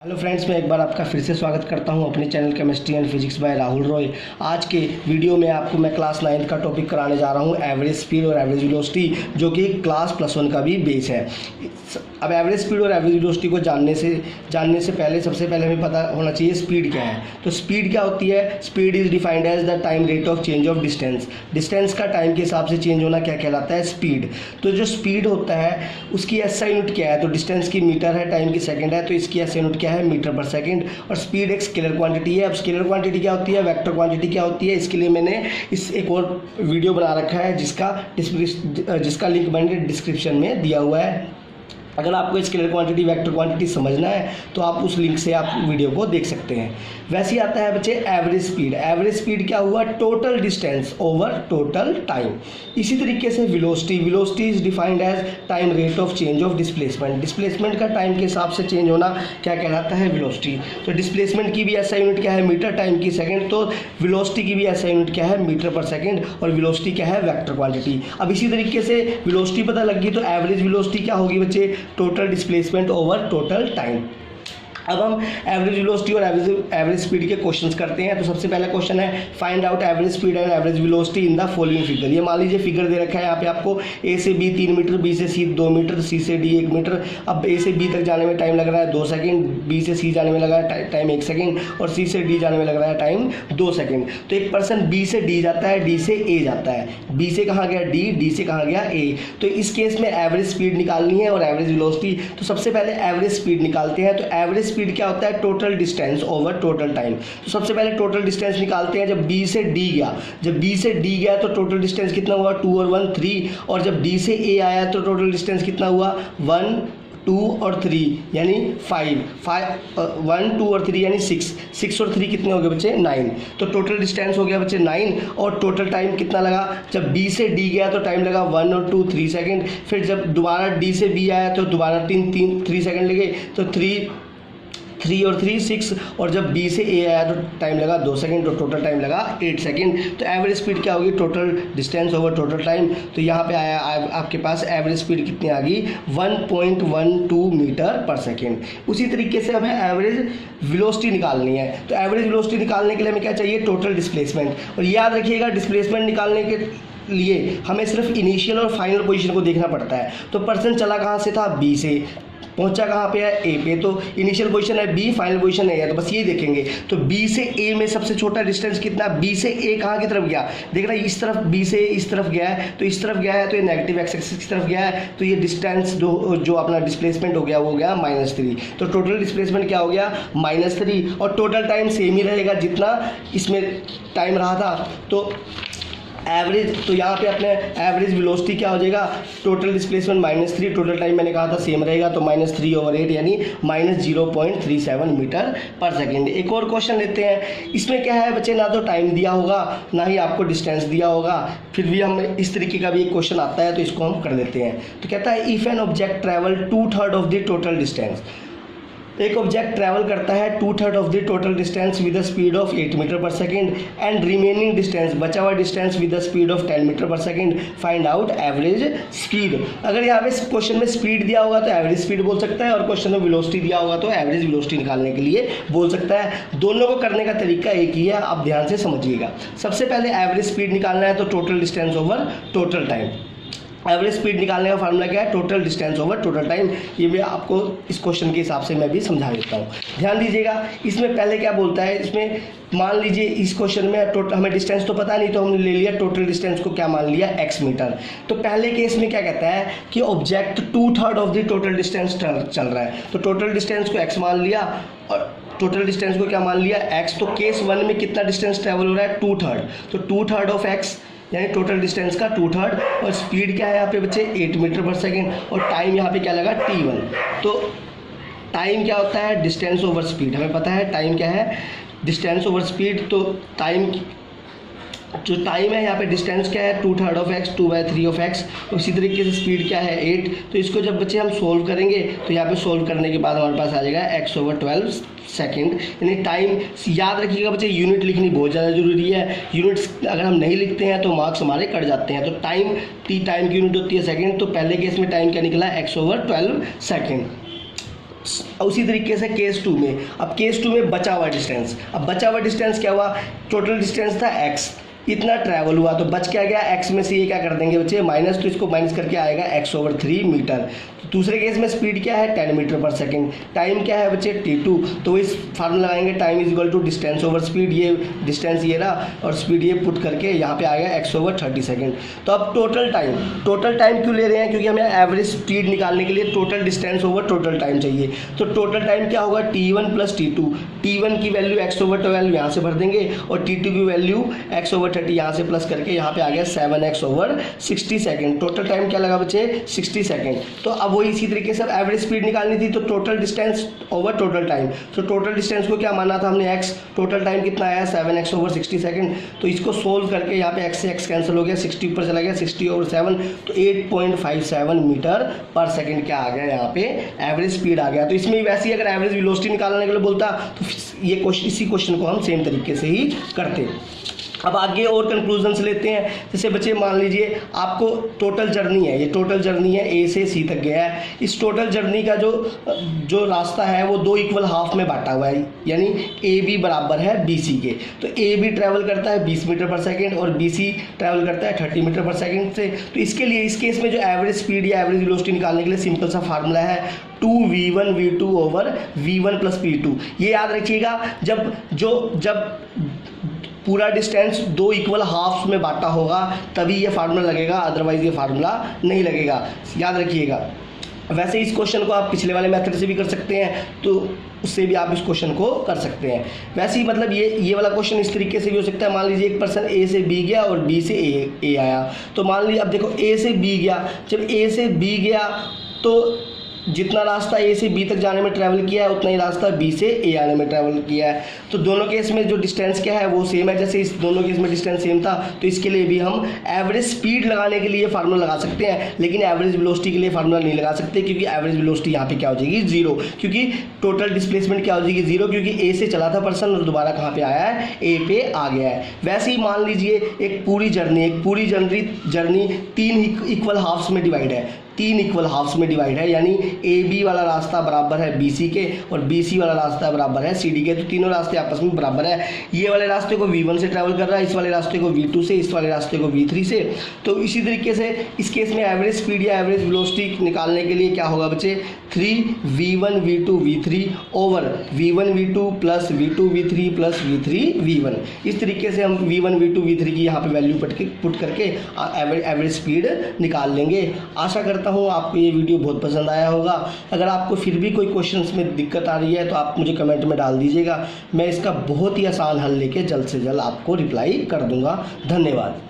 Hello friends, मैं एक बार आपका फिर से स्वागत करता हूं अपने channel chemistry and physics bye Rahul Roy. आज के वीडियो में आपको मैं क्लास 9 का टॉपिक कराने जा रहा हूं, एवरेज स्पीड और एवरेज वेलोसिटी, जो कि क्लास +1 का भी बेस है। अब एवरेज स्पीड और एवरेज वेलोसिटी को जानने से पहले सबसे पहले हमें पता होना चाहिए स्पीड क्या है। तो स्पीड क्या होती है? Speed is defined as the time rate of change of distance. Distance का टाइम के हिसाब से चेंज होना क्या कहलाता है? स्पीड। तो जो स्पीड होता है उसकी एसआई यूनिट क्या है? तो डिस्टेंस की मीटर है, टाइम की सेकंड है, तो इसकी एसआई यूनिट क्या है? Metre per second. और स्पीड एक स्केलर क्वांटिटी है। अब स्केलर क्वांटिटी क्या होती है, वेक्टर क्वांटिटी क्या होती है, इसके लिए मैंने इस एक और वीडियो बना रखा है जिसका लिंक मैंने डिस्क्रिप्शन में दिया हुआ है। अगर आपको स्केलर क्वांटिटी वेक्टर क्वांटिटी समझना है तो आप उस लिंक से आप वीडियो को देख सकते हैं। वैसे ही आता है बच्चे एवरेज स्पीड। एवरेज स्पीड क्या हुआ? Total distance over total time. इसी तरीके से velocity is defined as time rate of change of displacement. Displacement का टाइम के हिसाब से चेंज होना क्या कहलाता है? वेलोसिटी। तो डिस्प्लेसमेंट की भी एसआई यूनिट क्या है? मीटर, टाइम की सेकंड। तो वेलोसिटी की भी एसआई यूनिट क्या है? Metre per second. और वेलोसिटी क्या है? Vector quantity. अब इसी तरीके से वेलोसिटी पता लग गई तो एवरेज वेलोसिटी क्या होगी बच्चे? Total displacement over total time. अब हम एवरेज वेलोसिटी और एवरेज स्पीड के क्वेश्चंस करते हैं। तो सबसे पहला क्वेश्चन है, find out average speed and average velocity in the following figure. ये मान लीजिए फिगर दे रखा है यहाँ पे आपको, ए से बी 3 मीटर, बी से सी 2 मीटर, सी से डी 1 मीटर। अब ए से बी तक जाने में टाइम लग रहा है 2 सेकंड, बी से सी जाने में लगा है टाइम 1 सेकंड, और सी से डी जाने में लग रहा है टाइम 2 सेकंड। तो एक पर्सन बी से डी जाता है, डी से ए जाता है, बी से कहाँ गया डी, डी से कहाँ गया ए। तो इस केस में एवरेज स्पीड निकालनी है और एवरेज वेलोसिटी। तो सबसे पहले एवरेज स्पीड निकालते हैं। तो एवरेज स्पीड क्या होता है? Total distance over total time. तो सबसे पहले टोटल डिस्टेंस निकालते हैं। जब बी से डी गया, तो टोटल डिस्टेंस कितना हुआ? 2 और 1 3। और जब डी से ए आया तो टोटल डिस्टेंस कितना हुआ? 1 2 और 3 यानी 5 1 2 और 3 यानी 6 और 3 कितने हो गए बच्चे? 9। तो टोटल डिस्टेंस हो गया बच्चे 9। और टोटल टाइम कितना लगा? जब बी से डी गया तो टाइम लगा 1 और 2 3 सेकंड। फिर जब दोबारा डी से बी आया तो दोबारा 3 सेकंड लगे, तो 3 और 3 6। और जब बी से ए आया तो टाइम लगा 2 सेकंड, तो टोटल टाइम लगा 8 सेकंड। तो एवरेज स्पीड क्या होगी? Total distance over total time. तो यहाँ पे आया आपके पास एवरेज स्पीड कितनी आ गई? 1.12 मीटर पर सेकंड। उसी तरीके से हमें एवरेज वेलोसिटी निकालनी है। तो एवरेज वेलोसिटी निकालने के लिए हमें क्या चाहिए? Total displacement. और याद रखिएगा, डिस्प्लेसमेंट निकालने के लिए हमें सिर्फ इनिशियल और फाइनल पोजीशन को देखना पड़ता है। तो पर्सन चला कहाँ से था? बी से, पहुंचा कहाँ पे है? ए पे। तो इनिशियल पोजीशन है बी, फाइनल पोजीशन है, तो बस ये देखेंगे। तो बी से ए में सबसे छोटा डिस्टेंस कितना? बी से ए कहाँ की तरफ गया? देख रहा है इस तरफ, बी से इस तरफ गया है, तो इस तरफ गया है तो ये नेगेटिव एक्स एक्सिस की तरफ गया है। तो ये डिस्टेंस जो अपना डिस्प्लेसमेंट हो गया वो हो गया -3। तो टोटल डिस्प्लेसमेंट क्या हो गया? -3। और टोटल टाइम सेम ही रहेगा जितना इसमें टाइम रहा था। तो एवरेज, तो यहाँ पे अपने एवरेज वेलोसिटी क्या हो जाएगा? टोटल डिस्प्लेसमेंट -3, टोटल टाइम मैंने कहा था सेम रहेगा, तो -3/8 यानी -0.37 मीटर पर सेकंड। एक और क्वेश्चन लेते हैं। इसमें क्या है बच्चे? ना तो टाइम दिया होगा ना ही आपको डिस्टेंस दिया होगा, फिर भी हम इस तरीके का भी एक क्वेश्चन आता है तो इसको हम कर लेते हैं। तो कहता है, if an object travel 2/3 of the total distance. एक ऑब्जेक्ट ट्रैवल करता है 2/3 of the total distance with the speed of 8 metre per second and remaining distance, बचा हुआ distance with the speed of 10 metre per second. Find out average speed. अगर यहाँ पे question में speed दिया होगा तो एवरेज स्पीड बोल सकता है, और क्वेश्चन में वेलोसिटी दिया होगा तो एवरेज वेलोसिटी निकालने के लिए बोल सकता है। दोनों को करने का तरीका एक ही है, आप ध्यान से समझिएगा। सबसे पहले एवरेज स्पीड निकालना है तो total distance over total time. Average speed निकालने का फार्मूला क्या है? Total distance over total time. ये मैं आपको इस क्वेश्चन के हिसाब से मैं भी समझा देता हूँ, ध्यान दीजिएगा। इसमें पहले क्या बोलता है? इसमें मान लीजिए इस क्वेश्चन में टोटल हमें डिस्टेंस तो पता नहीं, तो हमने ले लिया टोटल डिस्टेंस को, क्या मान लिया? x metre. तो पहले केस में क्या कहता है कि object 2/3 of the total distance चल रहा है, तो टोटल डिस्टेंस को x मान लिया और टोटल डिस्टेंस को क्या मान लिया? x। तो केस 1 में कितना डिस्टेंस ट्रेवल हो रहा है? 2/3। तो 2/3 ऑफ x यानी टोटल डिस्टेंस का 2/3। और स्पीड क्या है यहाँ पे बच्चे? 8 मीटर पर सेकंड। और टाइम यहाँ पे क्या लगा? t1। तो टाइम क्या होता है? Distance over speed. हमें पता है टाइम क्या है? Distance over speed. तो टाइम, जो टाइम है यहाँ पे डिस्टेंस क्या है? 2/3 ऑफ x, 2/3 ऑफ x। उसी तरीके से स्पीड क्या है? 8। तो इसको जब बच्चे हम सोल्व करेंगे तो यहाँ पे सोल्व करने के बाद हमारे पास आ जाएगा x/12 सेकेंड। यानी टाइम, याद रखिएगा बच्चे, यूनिट लिखनी बहुत ज़्यादा ज़रूरी है। यूनिट्स अगर हम नहीं लिखते हैं तो मार्क्स हमारे कट जाते हैं। तो टाइम की यूनिट होती है सेकेंड। तो पहले केस में टाइम क्या निकला? x/12 second. उसी तरीके से केस 2 में, अब केस 2 में बचा हुआ डिस्टेंस, अब बचा हुआ डिस्टेंस क्या हुआ, टोटल डिस्टेंस था x, इतना ट्रैवल हुआ, तो बच क्या गया, x में से ये क्या कर देंगे बच्चे माइनस, तो इसको माइनस करके आएगा x/3 मीटर। तो दूसरे केस में स्पीड क्या है 10 मीटर पर सेकंड, टाइम क्या है बच्चे t2, तो इस फार्मूला लगाएंगे time is equal to distance over speed, ये डिस्टेंस ये रहा और स्पीड ये पुट करके यहाँ पे आएगा x/30 सेकंड। तो अब टोटल टाइम क्यों ले रहे हैं, क्योंकि हमें एवरेज स्पीड निकालने के लिए total distance over total time चाहिए। तो टोटल टाइम क्या होगा t1 प्लस t2, t1 की वैल्यू x/12 यहाँ से भर देंगे और t2 की वैल्यू x/30 यहाँ से प्लस करके यहाँ पे आ गया 7x/60 सेकंड। टोटल टाइम क्या लगा बच्चे 60 सेकंड। तो अब वही इसी तरीके से एवरेज स्पीड निकालनी थी, तो total distance over total time, तो टोटल डिस्टेंस को क्या माना था हमने x, टोटल टाइम कितना आया 7x/60 सेकंड। तो इसको सोल्व करके यहाँ पे x से x कैंसिल हो गया, 60 ऊपर चला गया, 60/7 तो 8.57 मीटर पर सेकंड क्या आ गया यहाँ पे एवरेज स्पीड आ गया। तो इसमें वैसे ही अगर एवरेज वेलोसिटी निकालने के लिए बोलता तो ये क्वेश्चन, इसी क्वेश्चन को हम सेम तरीके से ही करते। अब आगे और कंक्लूजन से लेते हैं। जैसे बच्चे मान लीजिए आपको टोटल जर्नी है, ये टोटल जर्नी है ए से सी तक गया है, इस टोटल जर्नी का जो रास्ता है वो 2 इक्वल हाफ में बांटा हुआ है, यानी ए बी बराबर है बी सी के। तो ए बी ट्रैवल करता है 20 मीटर पर सेकेंड और बी सी ट्रैवल करता है 30 मीटर पर सेकेंड से। तो इसके लिए इस केस में जो एवरेज स्पीड या एवरेज वेलोसिटी निकालने के लिए सिंपल सा फार्मूला है 2v1 v2 over v1 plus p2। ये याद रखिएगा, जब पूरा डिस्टेंस 2 इक्वल हाफ्स में बांटा होगा तभी ये फार्मूला लगेगा, अदरवाइज ये फार्मूला नहीं लगेगा, याद रखिएगा। वैसे इस क्वेश्चन को आप पिछले वाले मेथड से भी कर सकते हैं, तो उससे भी आप इस क्वेश्चन को कर सकते हैं। वैसे ही मतलब ये वाला क्वेश्चन इस तरीके से भी हो सकता है। मान लीजिए एक पर्सन ए से बी गया और बी से ए आया, तो मान लीजिए अब देखो ए से बी गया, जब ए से बी गया तो जितना रास्ता ए से बी तक जाने में ट्रैवल किया है उतना ही रास्ता बी से ए आने में ट्रैवल किया है। तो दोनों केस में जो डिस्टेंस क्या है वो सेम है, जैसे इस दोनों केस में डिस्टेंस सेम था, तो इसके लिए भी हम एवरेज स्पीड लगाने के लिए फार्मूला लगा सकते हैं, लेकिन एवरेज वेलोसिटी के लिए फार्मूला नहीं लगा सकते, क्योंकि एवरेज वेलोसिटी यहाँ पे क्या हो जाएगी 0, क्योंकि टोटल डिस्प्लेसमेंट क्या हो जाएगी 0, क्योंकि ए से चला था पर्सन और दोबारा कहाँ पे आया है ए पे आ गया है। वैसे ही मान लीजिए एक पूरी जर्नी 3 इक्वल हाफ्स में डिवाइड है, 3 इक्वल हाफ्स में डिवाइड है, यानी ए बी वाला रास्ता बराबर है बी सी के और बी सी वाला रास्ता बराबर है सी डी के। तो तीनों रास्ते आपस में बराबर है। ये वाले रास्ते को V1 से ट्रैवल कर रहा है, इस वाले रास्ते को V2 से, इस वाले रास्ते को V3 से। तो इसी तरीके से इस केस में एवरेज स्पीड या एवरेज वेलोसिटी निकालने के लिए क्या होगा बच्चे 3v1 v2 v3 over v1 v2 plus v2 v3 plus v3 v1। इस तरीके से हम v1 v2 v3 की यहाँ पे वैल्यू पुट करके एवरेज स्पीड निकाल लेंगे। आशा करता हूँ आपको ये वीडियो बहुत पसंद आया होगा। अगर आपको फिर भी कोई क्वेश्चंस में दिक्कत आ रही है तो आप मुझे कमेंट में डाल दीजिएगा, मैं इसका बहुत ही आसान हल लेके जल्द से जल्द आपको रिप्लाई कर दूंगा। धन्यवाद।